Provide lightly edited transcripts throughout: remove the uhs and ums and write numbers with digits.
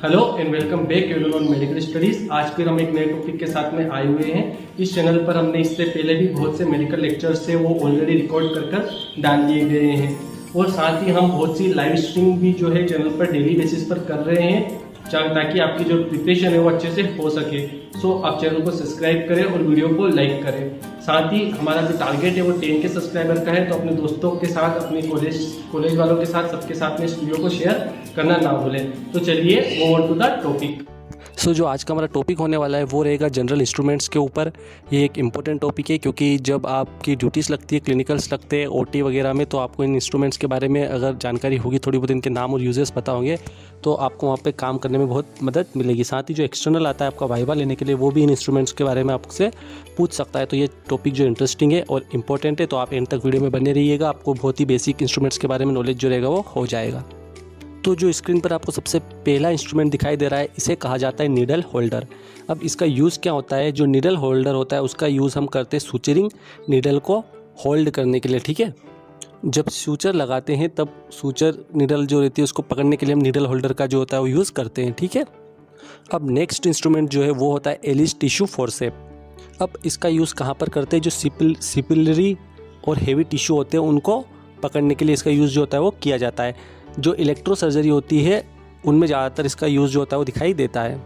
Hello and welcome back unicorn medical studies. आज फिर हम एक नए टॉपिक के साथ में आए हुए हैं। इस चैनल पर हमने इससे पहले भी बहुत से मेडिकल लेक्चर्स से वो ऑलरेडी रिकॉर्ड कर डाल दिए गए हैं और साथ ही हम बहुत सी लाइव स्ट्रीम भी जो है चैनल पर डेली बेसिस पर कर रहे हैं ताकि आपकी जो प्रिपरेशन है वो अच्छे से हो सके। सो आप चैनल को सब्सक्राइब करें और वीडियो को लाइक करें। साथ ही हमारा जो टारगेट है वो 10 के सब्सक्राइबर का है, तो अपने दोस्तों के साथ, अपने कॉलेज वालों के साथ, सबके साथ में इस वीडियो को शेयर करना ना भूलें। तो चलिए move on to the topic. जो आज का हमारा टॉपिक होने वाला है वो रहेगा जनरल इंस्ट्रूमेंट्स के ऊपर। ये एक इम्पोर्टेंट टॉपिक है क्योंकि जब आपकी ड्यूटीज़ लगती है, क्लिनिकल्स लगते हैं ओटी वगैरह में, तो आपको इन इंस्ट्रूमेंट्स के बारे में अगर जानकारी होगी, थोड़ी बहुत इनके नाम और यूजेस पता होंगे, तो आपको वहाँ पे काम करने में बहुत मदद मिलेगी। साथ ही जो एक्सटर्नल आता है आपका वाइवा लेने के लिए, वो भी इन इंस्ट्रूमेंट्स के बारे में आपसे पूछ सकता है। तो ये टॉपिक जो इंटरेस्टिंग है और इंपॉर्टेंट है, तो आप एंड तक वीडियो में बने रहिएगा। आपको बहुत ही बेसिक इंस्ट्रूमेंट्स के बारे में नॉलेज जो रहेगा वो हो जाएगा। तो जो स्क्रीन पर आपको सबसे पहला इंस्ट्रूमेंट दिखाई दे रहा है, इसे कहा जाता है नीडल होल्डर। अब इसका यूज़ क्या होता है? जो नीडल होल्डर होता है उसका यूज़ हम करते हैं सूचरिंग नीडल को होल्ड करने के लिए, ठीक है। जब सूचर लगाते हैं तब सूचर नीडल जो रहती है उसको पकड़ने के लिए हम नीडल होल्डर का जो होता है वो यूज़ करते हैं, ठीक है। अब नेक्स्ट इंस्ट्रूमेंट जो है वो होता है एलिस टिश्यू फोर्सेप। अब इसका यूज़ कहाँ पर करते हैं? जो सिपिलरी और हेवी टिश्यू होते हैं उनको पकड़ने के लिए इसका यूज़ जो होता है वो किया जाता है। जो इलेक्ट्रो सर्जरी होती है उनमें ज़्यादातर इसका यूज़ जो होता है वो दिखाई देता है,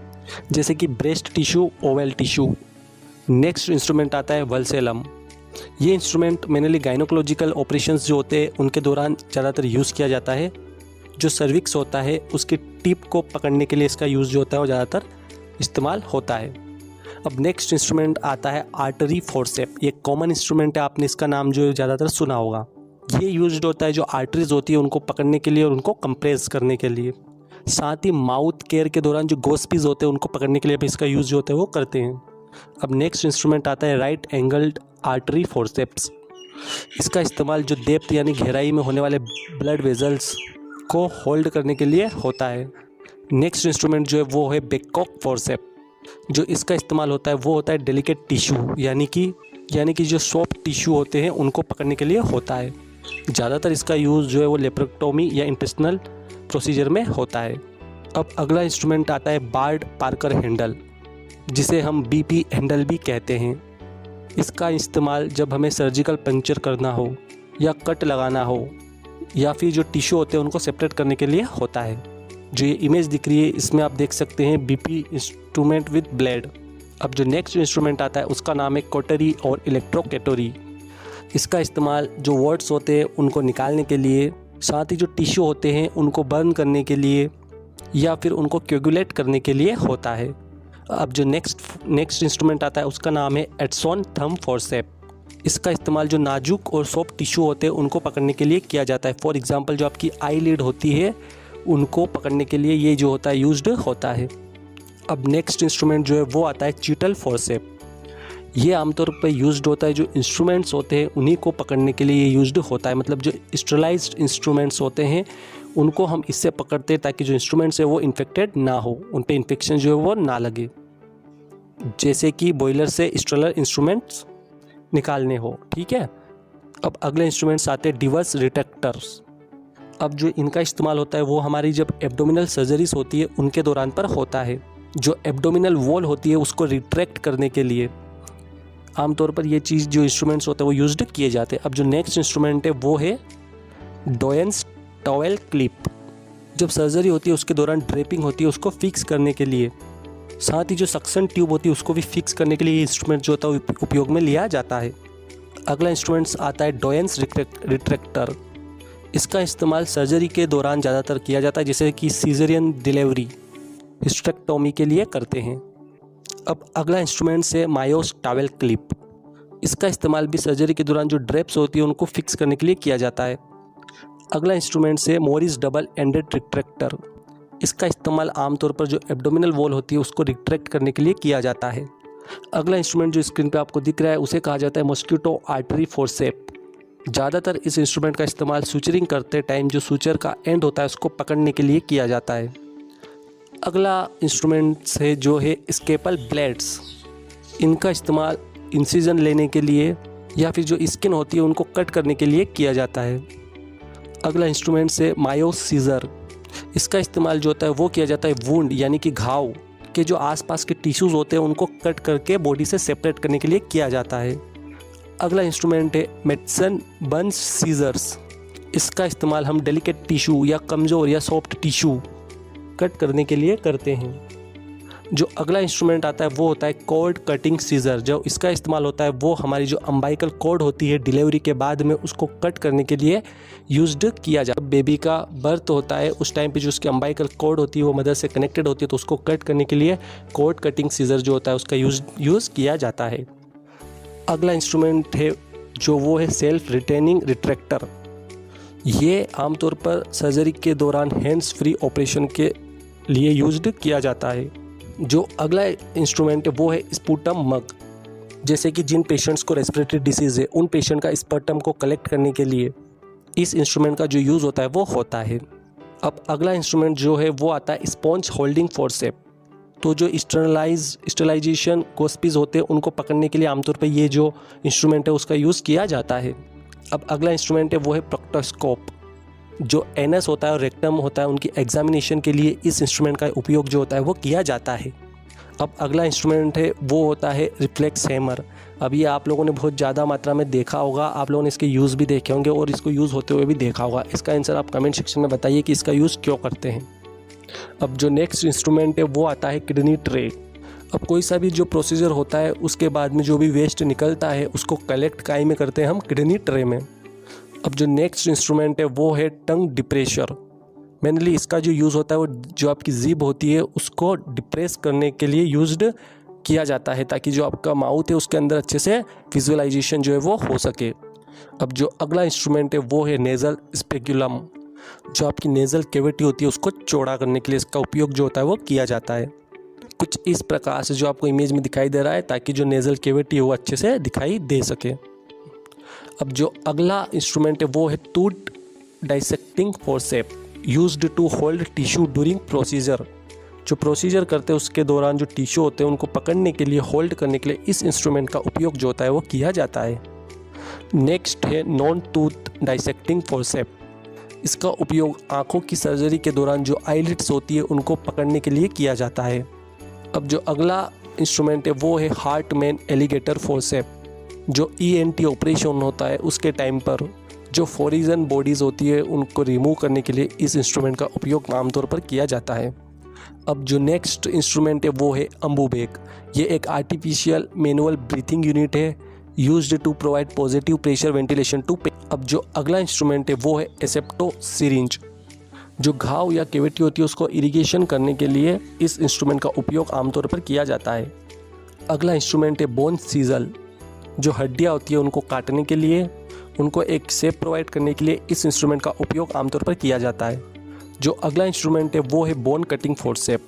जैसे कि breast tissue, Oval tissue. Next instrument आता है वल्सेलम। ये इंस्ट्रूमेंट मेनली गायनोकोलॉजिकल ऑपरेशंस जो होते हैं उनके दौरान ज़्यादातर यूज़ किया जाता है। जो सर्विक्स होता है उसकी टिप को पकड़ने के लिए इसका यूज़ जो होता है वो ज़्यादातर इस्तेमाल होता है। अब नेक्स्ट इंस्ट्रूमेंट आता है आर्टरी फोर्सेप। ये कॉमन इंस्ट्रूमेंट है, आपने इसका नाम जो ज़्यादातर सुना होगा। ये यूज्ड होता है जो आर्टरीज होती है उनको पकड़ने के लिए और उनको कंप्रेस करने के लिए। साथ ही माउथ केयर के दौरान जो गोस्पीज होते हैं उनको पकड़ने के लिए भी इसका यूज़ जो होता है वो करते हैं। अब नेक्स्ट इंस्ट्रूमेंट आता है राइट एंगल्ड आर्टरी फोर्सेप्स। इसका इस्तेमाल जो डेप्थ यानी गहराई में होने वाले ब्लड वेजल्स को होल्ड करने के लिए होता है। नेक्स्ट इंस्ट्रूमेंट जो है वो है बेकॉक फोर्सेप। जो इसका इस्तेमाल होता है वो होता है डेलिकेट टिश्यू यानी कि जो सॉफ्ट टिश्यू होते हैं उनको पकड़ने के लिए होता है। ज़्यादातर इसका यूज़ जो है वो लेप्रोक्टोमी या इंटेस्टिनल प्रोसीजर में होता है। अब अगला इंस्ट्रूमेंट आता है बार्ड पार्कर हैंडल, जिसे हम बीपी हैंडल भी कहते हैं। इसका इस्तेमाल जब हमें सर्जिकल पंक्चर करना हो या कट लगाना हो या फिर जो टिश्यू होते हैं उनको सेपरेट करने के लिए होता है। जो ये इमेज दिख रही है इसमें आप देख सकते हैं बीपी इंस्ट्रूमेंट विद ब्लेड। अब जो नेक्स्ट इंस्ट्रूमेंट आता है उसका नाम है कोटरी और इलेक्ट्रोकेटोरी। इसका इस्तेमाल जो वर्ड्स होते हैं उनको निकालने के लिए, साथ ही जो टिश्यू होते हैं उनको बर्न करने के लिए या फिर उनको कोगुलेट करने के लिए होता है। अब जो नेक्स्ट इंस्ट्रूमेंट आता है उसका नाम है एडसॉन थंब फोर्सेप। इसका इस्तेमाल जो नाजुक और सॉफ्ट टिश्यू होते हैं उनको पकड़ने के लिए किया जाता है। फॉर एग्जांपल जो आपकी आई लिड होती है उनको पकड़ने के लिए ये जो होता है यूज्ड होता है। अब नेक्स्ट इंस्ट्रूमेंट जो है वो आता है चीटल फोर्सेप। ये आमतौर पर यूज्ड होता है जो इंस्ट्रूमेंट्स होते हैं उन्हीं को पकड़ने के लिए ये यूज्ड होता है। मतलब जो स्टेरिलाइज्ड इंस्ट्रूमेंट्स होते हैं उनको हम इससे पकड़ते हैं ताकि जो इंस्ट्रूमेंट्स है वो इन्फेक्टेड ना हो, उन पे इन्फेक्शन जो है वो ना लगे, जैसे कि बॉयलर से स्टेरिल इंस्ट्रूमेंट्स निकालने हो, ठीक है। अब अगले इंस्ट्रूमेंट्स आते हैं डिवर्स रिट्रैक्टर्स। अब जो इनका इस्तेमाल होता है वो हमारी जब एब्डोमिनल सर्जरीज होती है उनके दौरान पर होता है। जो एब्डोमिनल वॉल होती है उसको रिट्रैक्ट करने के लिए आमतौर पर ये चीज़ जो इंस्ट्रूमेंट्स होते हैं वो यूज्ड किए जाते हैं। अब जो नेक्स्ट इंस्ट्रूमेंट है वो है डोयंस टॉवेल क्लिप। जब सर्जरी होती है उसके दौरान ड्रेपिंग होती है उसको फिक्स करने के लिए, साथ ही जो सक्शन ट्यूब होती है उसको भी फिक्स करने के लिए ये इंस्ट्रूमेंट जो होता है उपयोग में लिया जाता है। अगला इंस्ट्रूमेंट्स आता है डोयंस रिट्रैक्टर। इसका इस्तेमाल सर्जरी के दौरान ज़्यादातर किया जाता है, जैसे कि सीजरियन डिलीवरी, हिस्टेक्टोमी के लिए करते हैं। अब अगला इंस्ट्रूमेंट है मायोस टॉवेल क्लिप। इसका इस्तेमाल भी सर्जरी के दौरान जो ड्रेप्स होती है उनको फिक्स करने के लिए किया जाता है। अगला इंस्ट्रूमेंट है मोरिस डबल एंडेड रिट्रैक्टर। इसका इस्तेमाल आमतौर पर जो एब्डोमिनल वॉल होती है उसको रिट्रैक्ट करने के लिए किया जाता है। अगला इंस्ट्रूमेंट जो स्क्रीन पे आपको दिख रहा है उसे कहा जाता है मॉस्किटो आर्टरी फोर्सेप। ज़्यादातर इस इंस्ट्रूमेंट का इस्तेमाल सूचरिंग करते टाइम जो सूचर का एंड होता है उसको पकड़ने के लिए किया जाता है। अगला इंस्ट्रूमेंट है जो है स्केपल ब्लेड्स। इनका इस्तेमाल इंसिजन लेने के लिए या फिर जो स्किन होती है उनको कट करने के लिए किया जाता है। अगला इंस्ट्रूमेंट है मायो सीजर। इसका इस्तेमाल जो होता है वो किया जाता है वुंड यानी कि घाव के जो आसपास के टिश्यूज़ होते हैं उनको कट करके बॉडी से सेपरेट करने के लिए किया जाता है। अगला इंस्ट्रूमेंट है मेडिसन बंस सीजर्स। इसका इस्तेमाल हम डेलिकेट टिश्यू या कमज़ोर या सॉफ्ट टिश्यू कट करने के लिए करते हैं। जो अगला इंस्ट्रूमेंट आता है वो होता है कॉर्ड कटिंग सीजर। जो इसका इस्तेमाल होता है वो हमारी जो अम्बाइकल कॉर्ड होती है डिलीवरी के बाद में उसको कट करने के लिए यूज्ड किया जाता है। बेबी का बर्थ होता है उस टाइम पे जो उसकी अम्बाइकल कॉर्ड होती है वो मदर से कनेक्टेड होती है, तो उसको कट करने के लिए कॉर्ड कटिंग सीजर जो होता है उसका यूज़ किया जाता है। अगला इंस्ट्रूमेंट है जो वो है सेल्फ रिटेनिंग रिट्रैक्टर। ये आमतौर पर सर्जरी के दौरान हैंड्स फ्री ऑपरेशन के लिए यूज्ड किया जाता है। जो अगला इंस्ट्रूमेंट है वो है स्पूटम मग। जैसे कि जिन पेशेंट्स को रेस्पिरेटरी डिसीज़ है उन पेशेंट का स्पर्टम को कलेक्ट करने के लिए इस इंस्ट्रूमेंट का जो यूज़ होता है वो होता है। अब अगला इंस्ट्रूमेंट जो है वो आता है स्पॉन्ज होल्डिंग फोर्सेप। तो जो स्टरलाइजेशन गोस्पीज होते हैं उनको पकड़ने के लिए आमतौर पर ये जो इंस्ट्रूमेंट है उसका यूज़ किया जाता है। अब अगला इंस्ट्रूमेंट है वो है प्रोक्टोस्कोप। जो एनस होता है और रेक्टम होता है उनकी एग्जामिनेशन के लिए इस इंस्ट्रूमेंट का उपयोग जो होता है वो किया जाता है। अब अगला इंस्ट्रूमेंट है वो होता है रिफ्लेक्स हैमर। अब ये आप लोगों ने बहुत ज़्यादा मात्रा में देखा होगा, आप लोगों ने इसके यूज़ भी देखे होंगे और इसको यूज़ होते हुए भी देखा होगा। इसका आंसर आप कमेंट सेक्शन में बताइए कि इसका यूज़ क्यों करते हैं। अब जो नेक्स्ट इंस्ट्रूमेंट है वो आता है किडनी ट्रे। अब कोई सा भी जो प्रोसीजर होता है उसके बाद में जो भी वेस्ट निकलता है उसको कलेक्ट काई में करते हैं हम किडनी ट्रे में। अब जो नेक्स्ट इंस्ट्रूमेंट है वो है टंग डिप्रेशर। मेनली इसका जो यूज़ होता है वो जो आपकी जीभ होती है उसको डिप्रेस करने के लिए यूज्ड किया जाता है ताकि जो आपका माउथ है उसके अंदर अच्छे से विजुअलाइजेशन जो है वो हो सके। अब जो अगला इंस्ट्रूमेंट है वो है नेज़ल स्पेक्युलम। जो आपकी नेज़ल कैविटी होती है उसको चौड़ा करने के लिए इसका उपयोग जो होता है वो किया जाता है। कुछ इस प्रकार से जो आपको इमेज में दिखाई दे रहा है ताकि जो नेज़ल कैविटी है वो अच्छे से दिखाई दे सके। अब जो अगला इंस्ट्रूमेंट है वो है tooth dissecting forcep used to hold tissue during procedure. जो प्रोसीजर करते हैं उसके दौरान जो टिश्यू होते हैं उनको पकड़ने के लिए होल्ड करने के लिए इस इंस्ट्रूमेंट का उपयोग जो होता है वो किया जाता है। नेक्स्ट है नॉन टूथ डाइसेक्टिंग फोर्सेप। इसका उपयोग आँखों की सर्जरी के दौरान जो आईलिड्स होती है उनको पकड़ने के लिए किया जाता है। अब जो अगला इंस्ट्रूमेंट है वो है हार्टमैन एलिगेटर फोर्सेप। जो ENT ऑपरेशन होता है उसके टाइम पर जो फॉरिजन बॉडीज़ होती है उनको रिमूव करने के लिए इस इंस्ट्रूमेंट का उपयोग आमतौर पर किया जाता है। अब जो नेक्स्ट इंस्ट्रूमेंट है वो है अम्बुबेक। ये एक आर्टिफिशियल मैनुअल ब्रीथिंग यूनिट है used to provide positive pressure ventilation to. अब जो अगला इंस्ट्रूमेंट है वो है एसेप्टो सिरिंज। जो घाव या कैविटी होती है उसको इरिगेशन करने के लिए इस इंस्ट्रूमेंट का उपयोग आमतौर पर किया जाता है। अगला इंस्ट्रूमेंट है बोन सीजल। जो हड्डियाँ होती है उनको काटने के लिए उनको एक शेप प्रोवाइड करने के लिए इस इंस्ट्रूमेंट का उपयोग आमतौर पर किया जाता है। जो अगला इंस्ट्रूमेंट है वो है बोन कटिंग फोर्सेप।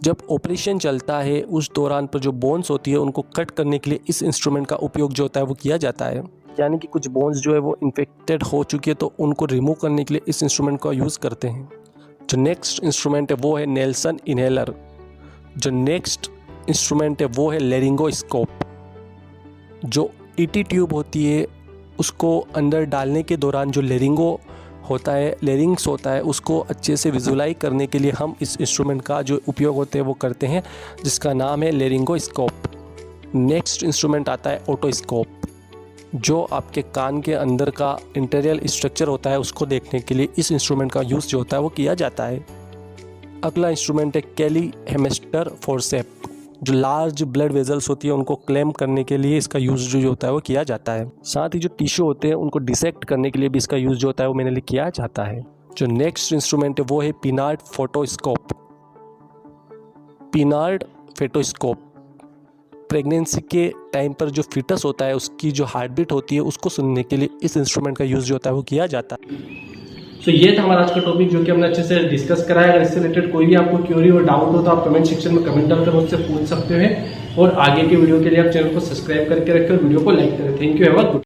जब ऑपरेशन चलता है उस दौरान पर जो बोन्स होती है उनको कट करने के लिए इस इंस्ट्रूमेंट का उपयोग जो होता है वो किया जाता है। यानी कि कुछ बोन्स जो है वो इन्फेक्टेड हो चुकी है तो उनको रिमूव करने के लिए इस इंस्ट्रूमेंट का यूज़ करते हैं। जो नेक्स्ट इंस्ट्रूमेंट है वो है नेल्सन इनहेलर। जो नेक्स्ट इंस्ट्रूमेंट है वो है लेरिंगोस्कोप। जो ET ट्यूब होती है उसको अंदर डालने के दौरान जो लेरिंगो होता है, लेरिंग्स होता है, उसको अच्छे से विजुलाइज करने के लिए हम इस इंस्ट्रूमेंट का जो उपयोग होते हैं वो करते हैं जिसका नाम है लेरिंगोस्कोप। नेक्स्ट इंस्ट्रूमेंट आता है ओटोस्कोप। जो आपके कान के अंदर का इंटीरियर स्ट्रक्चर होता है उसको देखने के लिए इस इंस्ट्रूमेंट का यूज़ जो होता है वो किया जाता है। अगला इंस्ट्रूमेंट है कैली हेमिस्टर फोर्सेप। जो लार्ज ब्लड वेजल्स होती है उनको क्लेम करने के लिए इसका यूज़ जो होता है वो किया जाता है। साथ ही जो टिश्यू होते हैं उनको डिसेक्ट करने के लिए भी इसका यूज़ जो होता है वो मैंने किया जाता है। जो नेक्स्ट इंस्ट्रूमेंट है वो है पिनार्ड फोटोस्कोप। पिनार्ड फोटोस्कोप प्रेगनेंसी के टाइम पर जो फीटस होता है उसकी जो हार्ट बीट होती है उसको सुनने के लिए इस इंस्ट्रूमेंट का यूज़ जो होता है वो किया जाता है। तो ये था हमारा आज का टॉपिक जो कि हमने अच्छे से डिस्कस करा है। अगर इससे रिलेटेड कोई भी आपको क्वेरी और डाउट हो तो आप कमेंट सेक्शन में कमेंट डालकर मुझसे पूछ सकते हैं और आगे की वीडियो के लिए आप चैनल को सब्सक्राइब करके रखें और वीडियो को लाइक करें। Thank you. Have a good